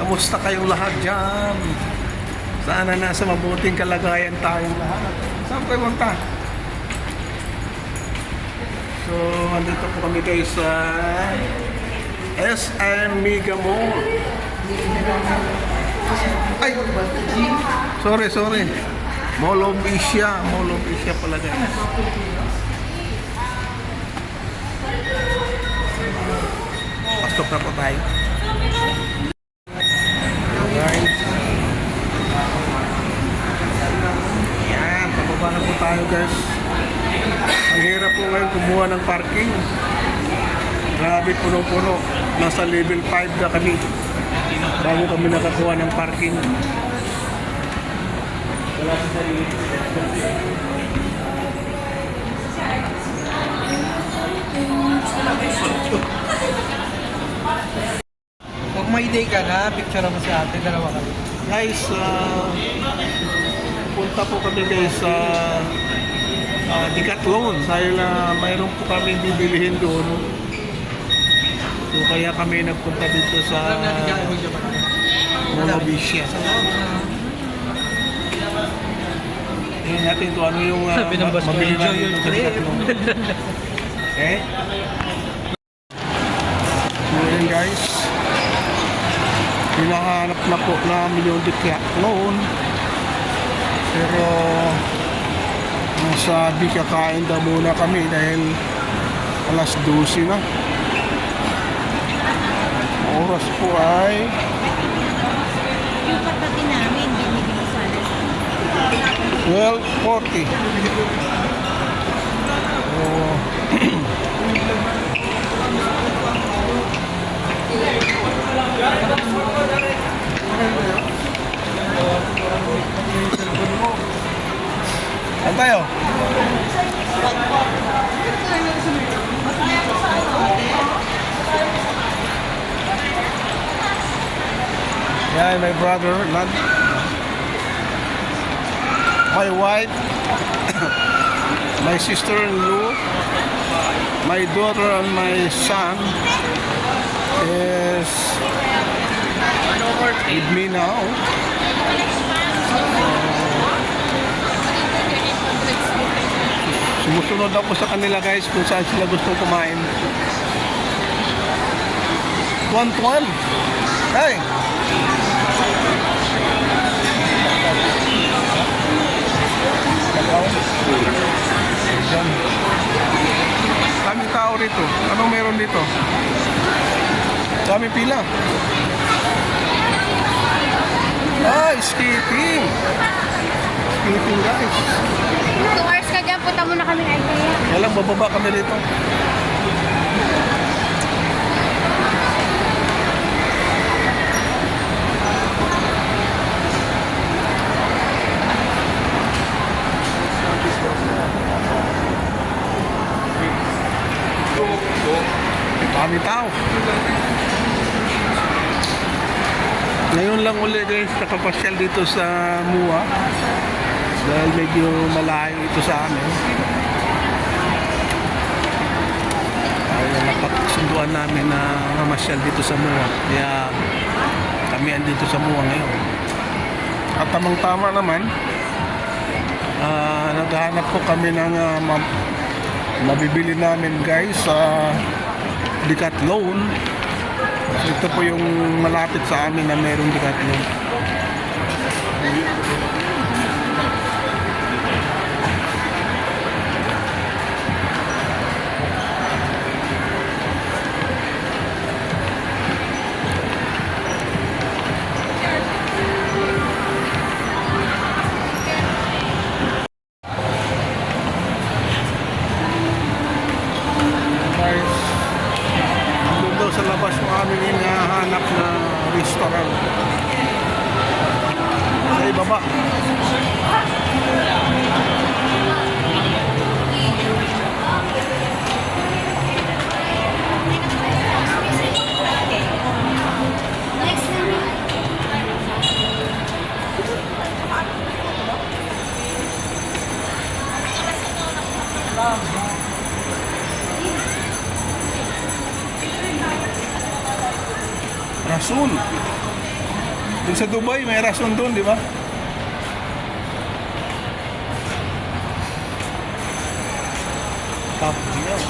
Kamusta kayong lahat dyan? Sana nasa mabuting kalagayan tayong lahat. Saan kayo punta? So, andito po kami guys sa SM Mega Mall. Ay! Sorry. Mall of Asia. Mall of Asia pala guys. Pasok na po tayo. Guys. Yan, pababa na po tayo guys. Ang hirap po ngayon kumuha ng parking. Grabe, puno-puno. Nasa level 5 na kami bago kami nakakuha ng parking. Wala sa sarili. Pag may day ka na, picture mo si ate, dalawa kami. Guys, punta po kami guys sa Decathlon dahil mayroon po kami bibilihin doon. So kaya kami nagpunta dito sa Monovicia. Tingnan natin kung ano yung mabili namin dito sa Decathlon. Okay? So yun guys, hinahanap na po namin yung Decathlon, pero nasabi kakain daw muna kami dahil alas 12 na. Oras po ay Yung patatin namin, binibili sana. 12:40. Saan tayo? Yeah, my brother, not my wife, my sister-in-law, my daughter and my son is with me now. Sumusunod ako sa kanila guys kung saan sila gusto kumain. Tuan-tuan! Hey! Daming tao rito. Anong meron dito? Daming pila. Skipping! Skipping guys. 2 hours ka dyan, punta muna kami idea. Walang bababa kami dito. Dami tao. Ngayon lang ulit guys nakapasyal dito sa MUA dahil medyo malayo ito sa amin. Ay napagsunduan namin na mamasyal dito sa MUA, kaya kami andito sa MUA ngayon. At tamang-tama naman, naghahanap po kami ng mabibili namin guys sa Decathlon. Ito po yung malapit sa amin na mayroong Decathlon. Sa labas mo aming hinahanap na restaurant sa ibaba. Rasul. Yung sa Dubai, may rason doon, di ba? Top Gear.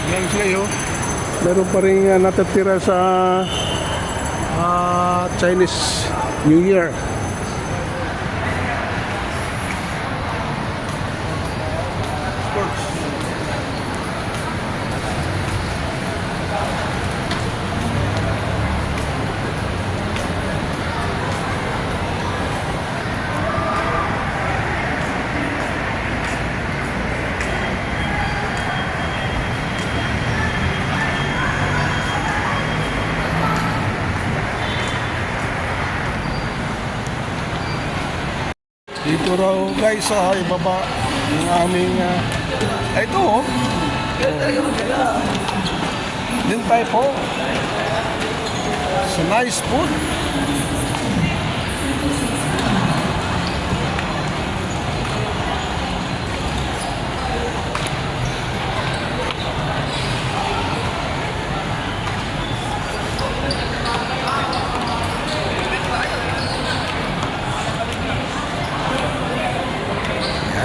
Yan sila yun. Meron pa rin natatira sa Chinese New Year. Dito raw guys sa ibaba yung aming ito oh. Din tayo po sa nice food.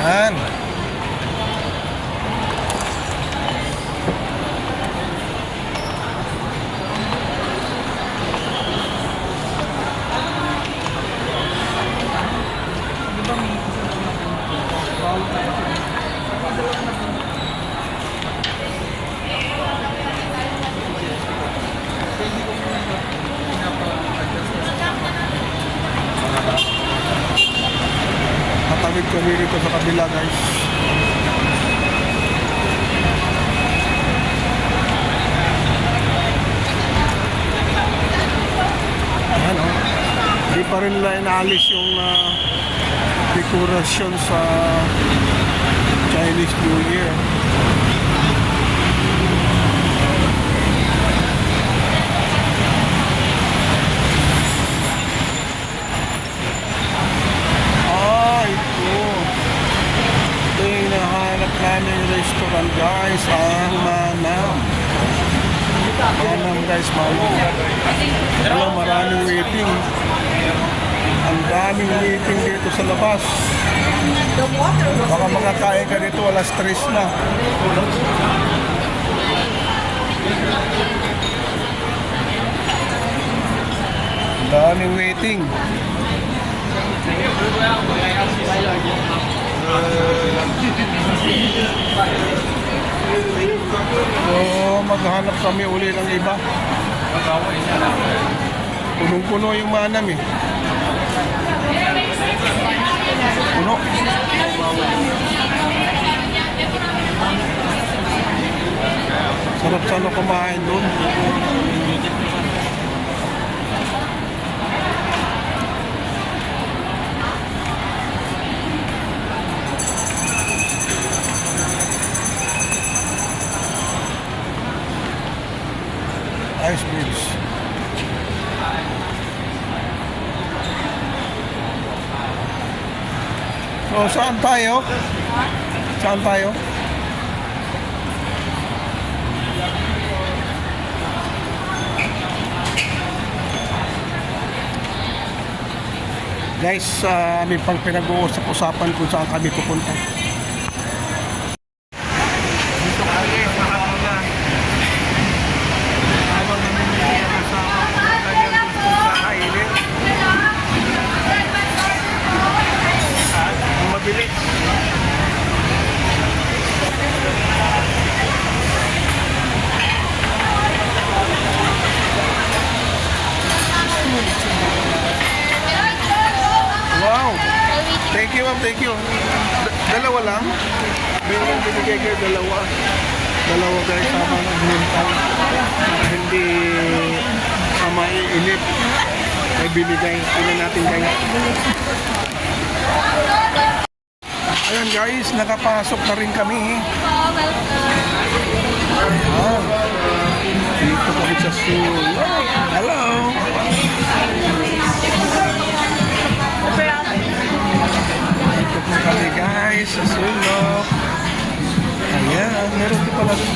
Yan. Tatawid kami rito sa kabila guys. Ayan o. Hindi pa rin nila inaalis yung dekorasyon sa Chinese New Year. Naming restaurant guys, ang Manam. Manam guys, Manam. Alam, maraming waiting. Ang daming waiting dito sa labas. Baka makakain ka dito, wala stress na. Ang daming waiting. So, maghanap kami uli ng iba. Punong-puno yung Manam eh. Puno. Sarap sana kumain doon. Ice bridge. So, saan tayo? Saan tayo? Guys, may pang pinag-uusap-usapan kung saan kami pupunta. Wow! Thank you, ma'am. Thank you. Dalawa lang? Binigay kayo dalawa. Dalawa guys, sama ng hinintay. Hindi maiinip. May binigay. Tingnan natin guys. Ayan guys, nakapasok na rin kami. Ayan. Dito kami sa school. Hello! Dito po kami guys. guys, as you know. Ayan, meron din pala rin.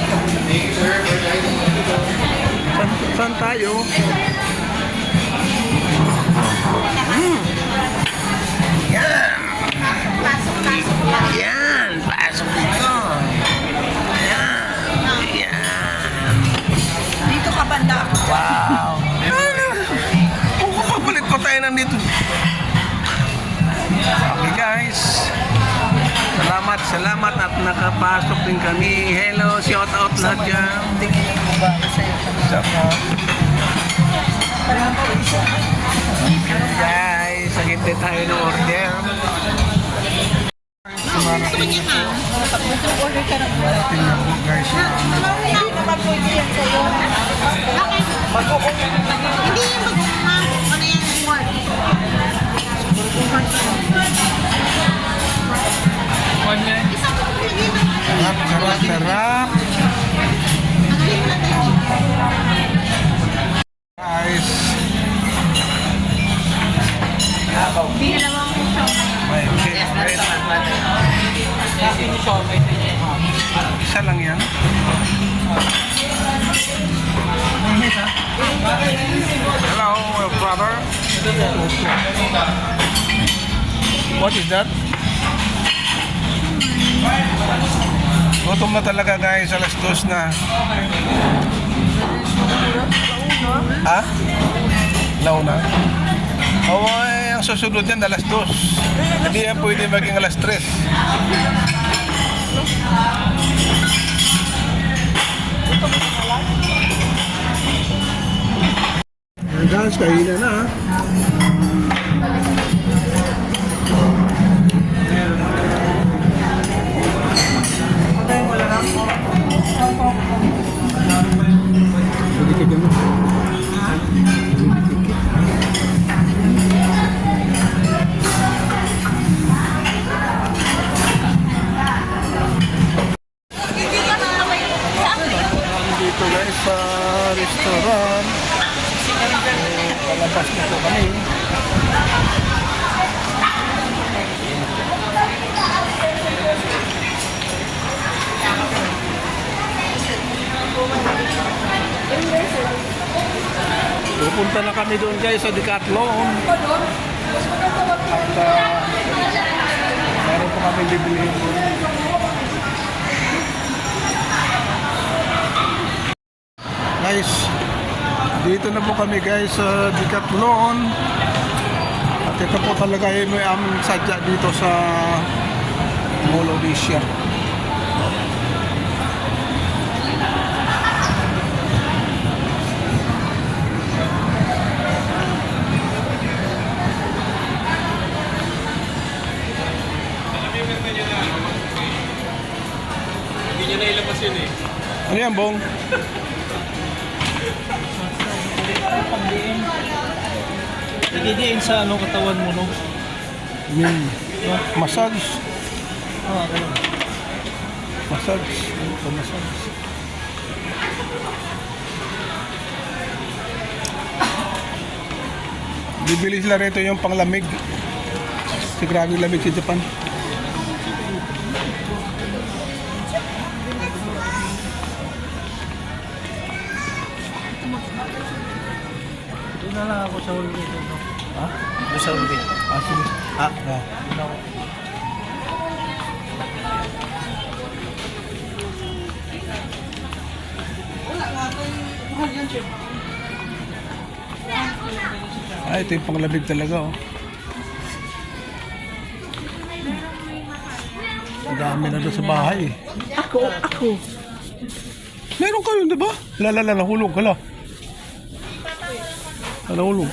Saan tayo? Yan! Yan! Pasok dito! Ayan! Yan! Dito ka banda. Wow! Kung papalit ko tayo nandito. Okay guys. Salamat at nakapasok din kami. Hello, shout out lahat dyan. Guys, saginte tayo ng order. Order ka na. Tingnan mo guys. Hindi naman pwede yan sa'yo. Bakit? Hindi yung mag-umang. Ano yan? Work. Isang pagpili ng Sarap. magaling na tayo. Guys. Hindi na naman ko siya. May favorite. Isa lang yan. Hello, brother. What is that? Gutom na talaga guys, alas 2 na. Ha? Launa? Oo, ang susunod yan alas 2. Hindi yan pwede maging alas 3. Guys, kainan na. Dito guys sa restaurant. Palabas na po kami. Pupunta na kami doon guys sa Decathlon. At meron po kami bibilihin doon. Guys, dito na po kami guys sa Decathlon. At ito po talaga yung may aming sadya dito sa Mall of Asia. Hindi niya nailabas yun eh. Ano yan, Bong? Nadidiin sa katawan mo, no? Massage. Ganun. Massage. Ito, massage. Bibili sila rito yung panglamig. Kasi grabe lamig sa Japan. Doon na lang ako sa hallway doon, no? Ha? Doon sa hallway. Sige. Ah, Ah. Ay, ito yung panglamig talaga, oh. Ang dami na doon sa bahay. Ako. Meron kayo, di ba? Nahulog ka la. Nahulog.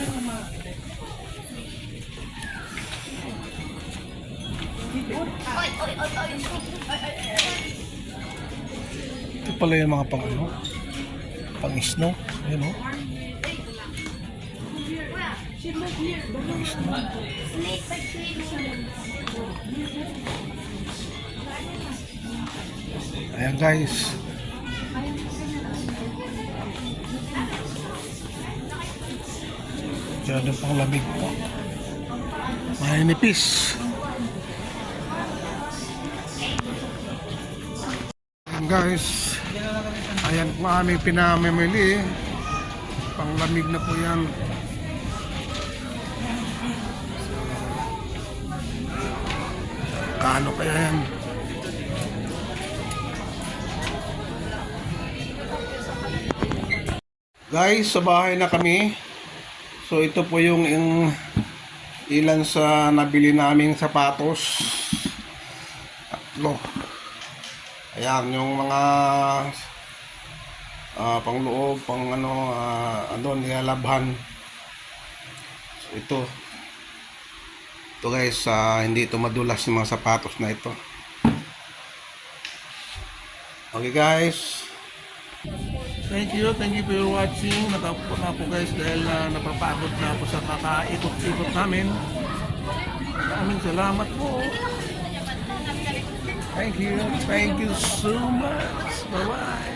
Ito pala yung mga pang-snow. Ayan, oh. Pang-snow. Ayan guys. Diyan ang panglamig po. Manipis. Ayan guys. Ayan po aming pinamimili. Panglamig na po yan. Kano kaya yan? Guys, sa bahay na kami. So ito po yung ilan sa nabili naming sapatos. Tatlo. Ayan, yung mga pangloob, pang nilalabhan. So ito. Ito guys, hindi ito madulas yung mga sapatos na ito. Okay guys. Thank you for your watching. Natapos na po guys dahil napapagod na po sa kakaikot-ikot namin. Maraming salamat po. Thank you so much. Bye-bye.